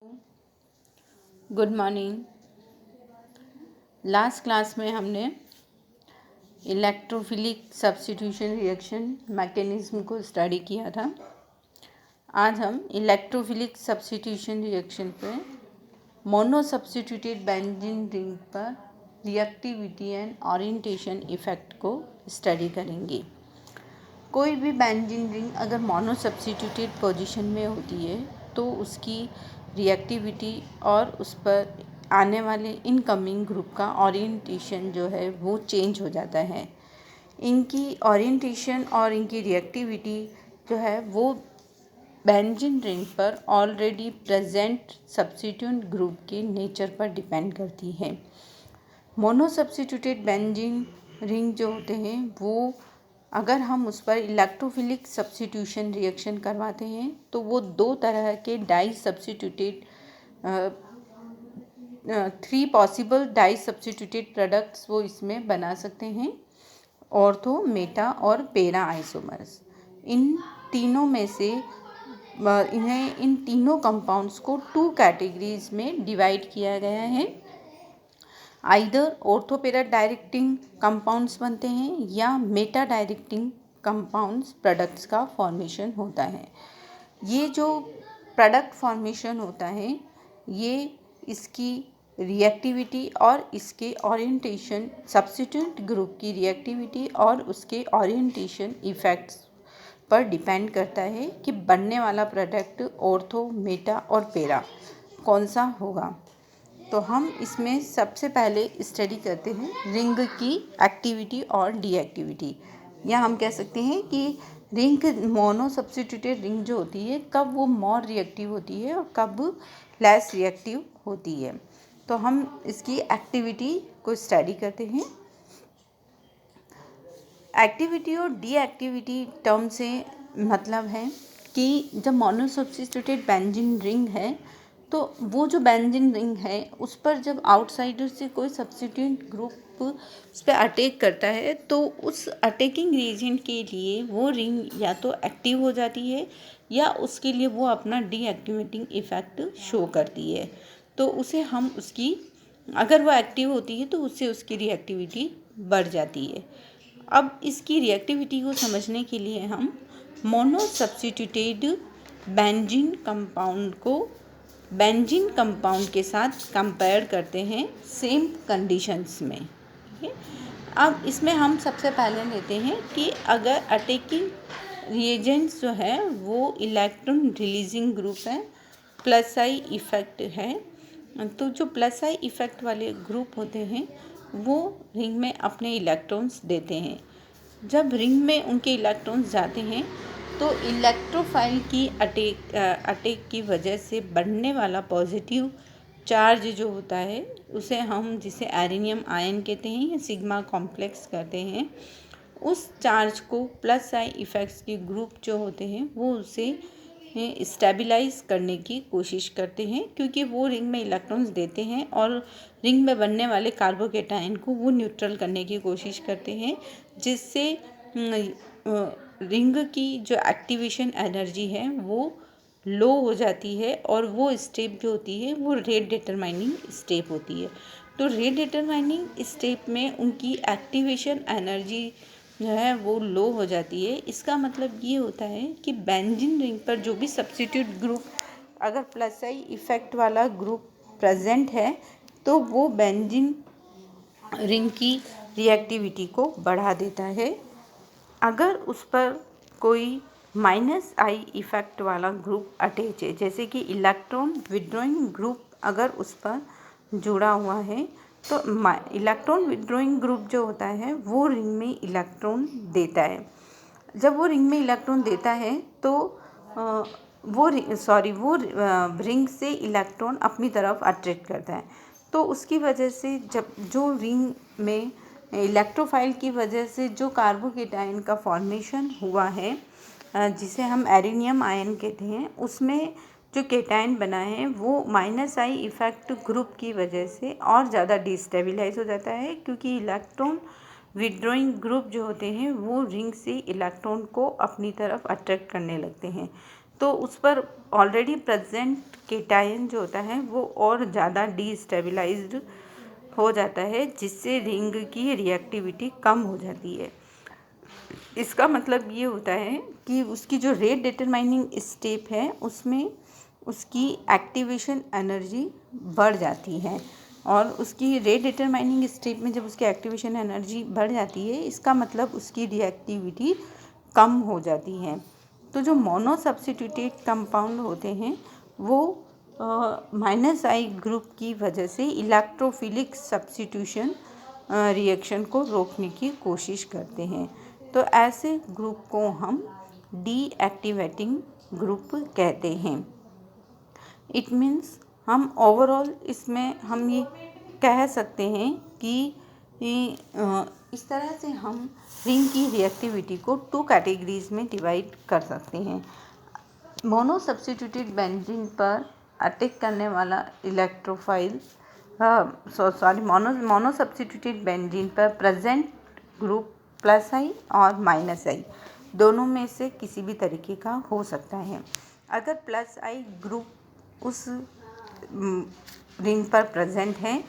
Good morning. Last class में हमने electrophilic substitution reaction mechanism को स्टडी किया था। आज हम इलेक्ट्रोफिलिक सब्स्टिट्यूशन रिएक्शन पे मोनो सब्स्टिट्यूटेड बेंजीन रिंग पर रिएक्टिविटी एंड ओरिएंटेशन इफेक्ट को स्टडी करेंगे। कोई भी बेंजीन रिंग अगर मोनो सब्स्टिट्यूटेड पोजीशन में होती है तो उसकी रिएक्टिविटी और उस पर आने वाले इनकमिंग ग्रुप का ओरिएंटेशन जो है वो चेंज हो जाता है। इनकी ओरिएंटेशन और इनकी रिएक्टिविटी जो है वो बेंजीन रिंग पर ऑलरेडी प्रेजेंट सब्स्टिट्यूएंट ग्रुप के नेचर पर डिपेंड करती है। मोनो सब्स्टिट्यूटेड बेंजीन रिंग जो होते हैं वो अगर हम उस पर इलेक्ट्रोफिलिक सब्स्टिट्यूशन रिएक्शन करवाते हैं तो वो दो तरह के di substituted 3 possible di substituted products वो इसमें बना सकते हैं, ऑर्थो, मेटा और पैरा आइसोमर्स। इन तीनों में से इन तीनों कंपाउंड्स को 2 कैटेगरीज में डिवाइड किया गया है। Either ortho para directing compounds बनते हैं या मेटा डायरेक्टिंग कंपाउंड्स प्रोडक्ट्स का फॉर्मेशन होता है। ये जो प्रोडक्ट फॉर्मेशन होता है ये इसकी रिएक्टिविटी और इसके ओरिएंटेशन सब्स्टिट्यूएंट ग्रुप की रिएक्टिविटी और उसके ओरिएंटेशन इफ़ेक्ट्स पर डिपेंड करता है कि बनने वाला प्रोडक्ट ऑर्थो, मेटा और पैरा कौन सा होगा। तो हम इसमें सबसे पहले स्टडी करते हैं रिंग की एक्टिविटी और डीएक्टिविटी। या हम कह सकते हैं कि रिंग मोनो सब्स्टिट्यूटेड रिंग जो होती है कब वो मोर रिएक्टिव होती है और कब लेस रिएक्टिव होती है। तो हम इसकी एक्टिविटी को स्टडी करते हैं। एक्टिविटी और डीएक्टिविटी टर्म से मतलब है कि जब मोनो सब्स्टिट्यूटेड बेंजीन रिंग है तो वो जो बेंजीन रिंग है उस पर जब आउटसाइडर से कोई सब्स्टिट्यूएंट ग्रुप उस पर अटैक करता है तो उस अटैकिंग रीजन के लिए वो रिंग या तो एक्टिव हो जाती है या उसके लिए वो अपना डीएक्टिवेटिंग इफ़ेक्ट शो करती है। तो उसे हम उसकी अगर वो एक्टिव होती है तो उससे उसकी रिएक्टिविटी बढ़ जाती है। अब इसकी रिएक्टिविटी को समझने के लिए हम मोनो सब्स्टिट्यूटेड बेंजीन कंपाउंड को बेंजीन कंपाउंड के साथ कंपेयर करते हैं सेम कंडीशंस में। ठीक है, अब इसमें हम सबसे पहले लेते हैं कि अगर अटैकिंग रिएजेंट्स जो है वो इलेक्ट्रॉन रिलीजिंग ग्रुप है, प्लस आई इफ़ेक्ट है, तो जो प्लस आई इफ़ेक्ट वाले ग्रुप होते हैं वो रिंग में अपने इलेक्ट्रॉन्स देते हैं। जब रिंग में उनके इलेक्ट्रॉन्स जाते हैं तो इलेक्ट्रोफाइल की अटैक की वजह से बढ़ने वाला पॉजिटिव चार्ज जो होता है उसे हम जिसे एरेनियम आयन कहते हैं या सिग्मा कॉम्प्लेक्स कहते हैं, उस चार्ज को प्लस आई इफ़ेक्ट्स के ग्रुप जो होते हैं वो उसे स्टेबलाइज करने की कोशिश करते हैं, क्योंकि वो रिंग में इलेक्ट्रॉन्स देते हैं और रिंग में बनने वाले कार्बोकेटाइन को वो न्यूट्रल करने की कोशिश करते हैं, जिससे रिंग की जो एक्टिवेशन एनर्जी है वो लो हो जाती है और वो स्टेप जो होती है वो रेट डिटरमाइनिंग स्टेप होती है। तो रेट डिटरमाइनिंग स्टेप में उनकी एक्टिवेशन एनर्जी जो है वो लो हो जाती है। इसका मतलब ये होता है कि बेंजीन रिंग पर जो भी सब्स्टिट्यूट ग्रुप अगर प्लस आई इफ़ेक्ट वाला ग्रुप प्रेजेंट है तो वो बेंजीन रिंग की रिएक्टिविटी को बढ़ा देता है। अगर उस पर कोई माइनस आई इफ़ेक्ट वाला ग्रुप अटैच है, जैसे कि इलेक्ट्रॉन विड्रॉइंग ग्रुप अगर उस पर जुड़ा हुआ है तो इलेक्ट्रॉन विड्रॉइंग ग्रुप जो होता है वो रिंग में इलेक्ट्रॉन देता है। जब वो रिंग में इलेक्ट्रॉन देता है तो वो रिंग से इलेक्ट्रॉन अपनी तरफ अट्रैक्ट करता है। तो उसकी वजह से जब जो रिंग में इलेक्ट्रोफाइल की वजह से जो कार्बोकेटाइन का फॉर्मेशन हुआ है जिसे हम एरेनियम आयन कहते हैं, उसमें जो केटाइन बना है वो माइनस आई इफ़ेक्ट ग्रुप की वजह से और ज़्यादा डिस्टेबलाइज हो जाता है, क्योंकि इलेक्ट्रॉन विड्रॉइंग ग्रुप जो होते हैं वो रिंग से इलेक्ट्रॉन को अपनी तरफ अट्रैक्ट करने लगते हैं। तो उस पर ऑलरेडी प्रेजेंट केटायन जो होता है वो और ज़्यादा डीस्टेबलाइज्ड हो जाता है, जिससे रिंग की रिएक्टिविटी कम हो जाती है। इसका मतलब ये होता है कि उसकी जो रेट डिटरमाइनिंग स्टेप है उसमें उसकी एक्टिवेशन एनर्जी बढ़ जाती है, और उसकी रेट डिटरमाइनिंग स्टेप में जब उसकी एक्टिवेशन एनर्जी बढ़ जाती है, इसका मतलब उसकी रिएक्टिविटी कम हो जाती है। तो जो मोनो सब्स्टिट्यूटेड कंपाउंड होते हैं वो -I ग्रुप की वजह से इलेक्ट्रोफिलिक सब्स्टिट्यूशन रिएक्शन को रोकने की कोशिश करते हैं। तो ऐसे ग्रुप को हम डीएक्टिवेटिंग ग्रुप कहते हैं। इट मीन्स हम ओवरऑल इसमें हम ये कह सकते हैं कि इस तरह से हम रिंग की रिएक्टिविटी को 2 कैटेगरीज में डिवाइड कर सकते हैं। मोनो सब्स्टिट्यूटेड बेंजीन पर अटैक करने वाला इलेक्ट्रोफाइल मोनो सब्स्टिट्यूटेड बेंजीन पर प्रेजेंट ग्रुप +I और -I दोनों में से किसी भी तरीके का हो सकता है। अगर +I ग्रुप उस रिंग पर प्रेजेंट है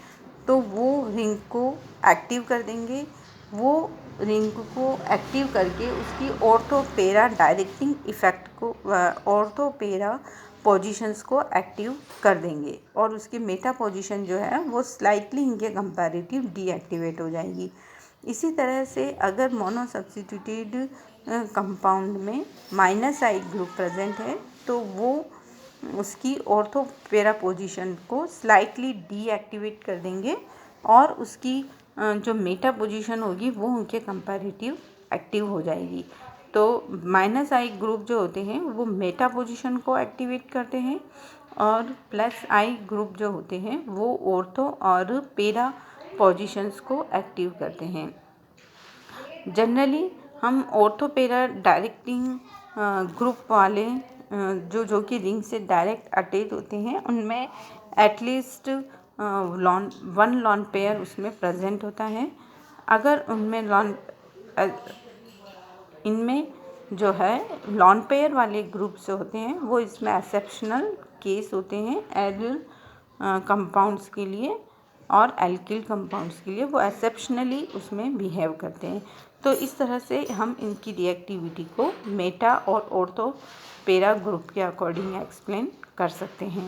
तो वो रिंग को एक्टिव कर देंगे, वो रिंग को एक्टिव करके उसकी ऑर्थो-पैरा डायरेक्टिंग इफ़ेक्ट को ऑर्थो-पैरा पोजीशंस को एक्टिव कर देंगे, और उसकी मेटा पोजीशन जो है वो स्लाइटली इनके कंपैरेटिव डीएक्टिवेट हो जाएगी। इसी तरह से अगर मोनो सब्स्टिट्यूटेड कंपाउंड में -I ग्रुप प्रेजेंट है तो वो उसकी ऑर्थो-पैरा पोजीशन को स्लाइटली डीएक्टिवेट कर देंगे, और उसकी जो मेटा पोजीशन होगी वो उनके कंपैरेटिव एक्टिव हो जाएगी। तो -I ग्रुप जो होते हैं वो मेटा पोजीशन को एक्टिवेट करते हैं, और +I ग्रुप जो होते हैं वो ऑर्थो और पैरा पोजीशंस को एक्टिव करते हैं। जनरली हम ऑर्थो-पैरा डायरेक्टिंग ग्रुप वाले जो कि रिंग से डायरेक्ट अटैच होते हैं उनमें एटलीस्ट 1 लॉन पेयर उसमें प्रेजेंट होता है। अगर इनमें जो है लॉन पेयर वाले ग्रुप से होते हैं वो इसमें एक्सेप्शनल केस होते हैं एल्यूल कंपाउंड्स के लिए, और एल्किल कंपाउंड्स के लिए वो एक्सेप्शनली उसमें बिहेव करते हैं। तो इस तरह से हम इनकी रिएक्टिविटी को मेटा और ऑर्थो पैरा ग्रुप के अकॉर्डिंग एक्सप्लेन कर सकते हैं।